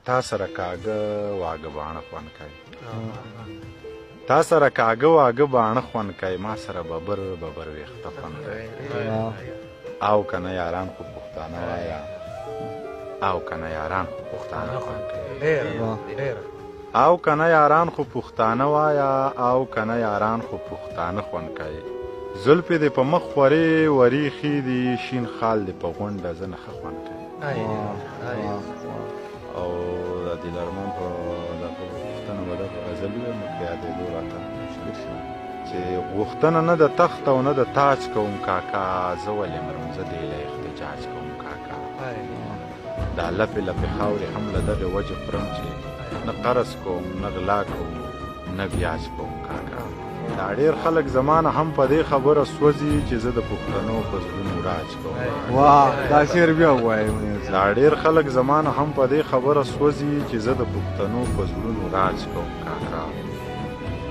تا سره کاږه واږه باڼه خوند کوي تا سره کاږه واږه باڼه خوند کوي ما سره ببر ببر ویښته خوند کوي او کنه یاران خو پښتانه وایه او کنه یاران خو پښتانه خوند کوي او کنه یاران خو پښتانه وایه او کنه یاران خو پښتانه خوند کوي زلفې دې په مخ خورې وریښې دي شین خال دې په غونډه زه نه ښه خوند کوي او د دلارمان په دغه پوښتنه به دغه غزل ویم که یادېدو راته چې غوښتنه نه د تخت او نه د تاج کوم کاکا زه ولې مرم زه دې له احتجاج کوم کاکا دا لپې لپې خاورې هم له دغې وجې خورم چې نه قرض کوم نه غلا کوم نه بیاج کوم کاکا دا ډېر خلک زمانه هم په دې خبره سوځي چې زه د پښتنو په زړونو راج کوم واه دا شعر بیا ووایه دا ډېر خلک زمانه هم په دې خبره سوځي چې زه د پښتنو په زړونو راج کوم کاکا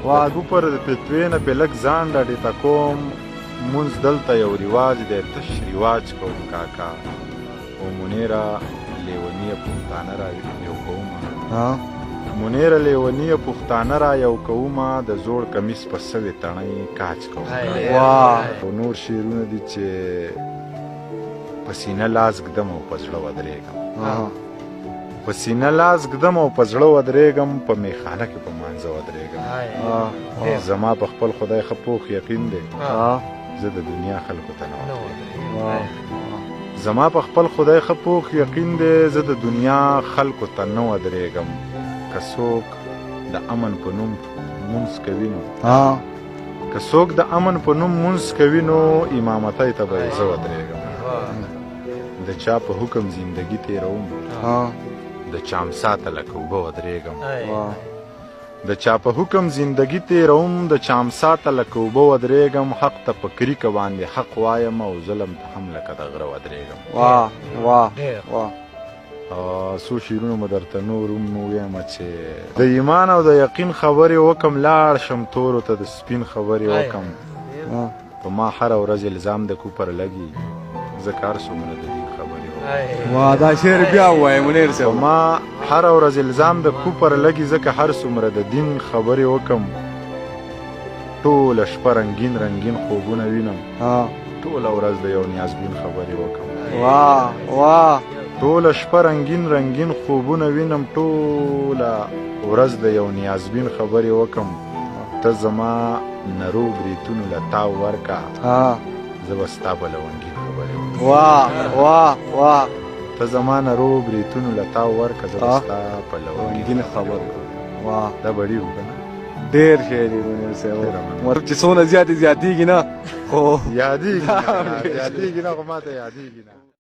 وادو پر د فتوې نه پې لږ ځان ډډې کوم مونځ دلته یو رواج دی تش رواج کوم کاکا او منیره لیونیه پښتانه را یو کومه منیره لیونیه پښتانه را یو کومه د زوړ کمیس په سوې تڼۍ کاچ کوم او نور شعرونه دي چې په سینه لاس ږدم او په زړه ودرېږم په سینه لاس ږدم او په زړه ودرېږم په میخانه کې په مانځه ودرېږم زما په خپل خدای ښه پوخ یقین دی زه د دنیا خلکو ته نه ودرېږم زما په خپل خدای ښه پوخ یقین دی زه د دنیا خلکو ته نه ودرېږم که څوک د امن په نوم مونځ کوي نو که څوک د امن په نوم مونځ کوي نو امامتۍ ته به یې زه ودرېږم د چا په حکم زندګي تېروم د چامسا ته لکه اوبه ودرېږم د چا په حکم زندګي تېروم د چامسا ته لکه اوبه ودرېږم حق ته په کریکه باندې حق وایم او ظلم ته هم لکه د غره ودرېږم څو شعرونه مو درته نور هم ووایم چې د ایمان او د یقین خبرې وکم لاړ شم تورو ته د سپین خبرې وکم په ما هره ورځ الزام د کوپر لګي ځکه هر څومره د دین خبرې واه دا شعر بیا ووایه منیر صاحب په ما هره ورځ الزام د کوپر لګي ځکه هر څومره د دین خبرې وکم ټوله شپه رنګین رنګین خوبونه وینم ټوله ورځ د یو نیازبین خبرې وکم ټوله شپه رنګین رنګین خوبونه وینم ټوله ورځ د یو نیازبین خبرې وکم ته زما نرو بریتونو له تاو ورکه زه به ستا په لونګین خبرې وکم ته زما نرو بریتونو له تاو ورکه زه به ستا په لونګین خبرې وکم دا به ډېر وکړه ډېر شعر یې منیر صاحب چې څونه زیاتې زیاتېږي نه خو یادېږي نه خو ما ته یادېږي نه